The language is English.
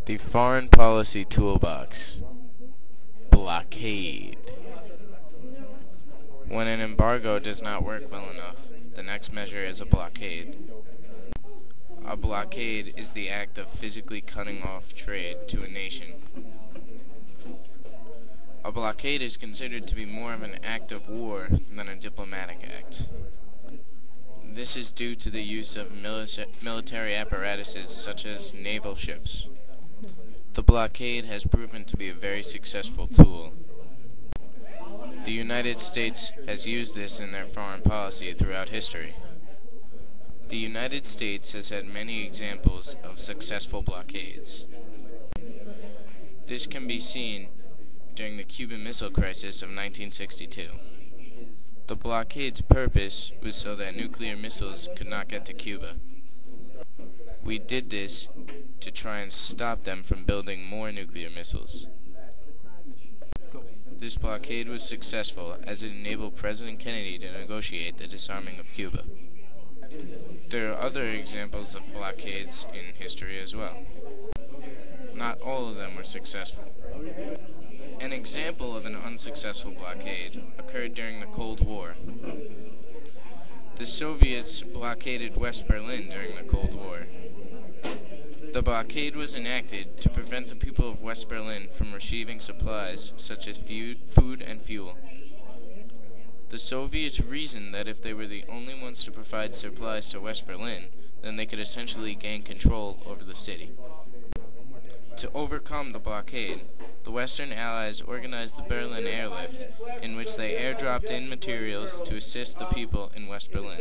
The Foreign Policy Toolbox. Blockade. When an embargo does not work well enough, the next measure is a blockade. A blockade is the act of physically cutting off trade to a nation. A blockade is considered to be more of an act of war than a diplomatic act. This is due to the use of military apparatuses such as naval ships. The blockade has proven to be a very successful tool. The United States has used this in their foreign policy throughout history. The United States has had many examples of successful blockades. This can be seen during the Cuban Missile Crisis of 1962. The blockade's purpose was so that nuclear missiles could not get to Cuba. We did this to try and stop them from building more nuclear missiles. This blockade was successful as it enabled President Kennedy to negotiate the disarming of Cuba. There are other examples of blockades in history as well. Not all of them were successful. An example of an unsuccessful blockade occurred during the Cold War. The Soviets blockaded West Berlin during the Cold War. The blockade was enacted to prevent the people of West Berlin from receiving supplies such as food and fuel. The Soviets reasoned that if they were the only ones to provide supplies to West Berlin, then they could essentially gain control over the city. To overcome the blockade, the Western Allies organized the Berlin Airlift, in which they airdropped in materials to assist the people in West Berlin.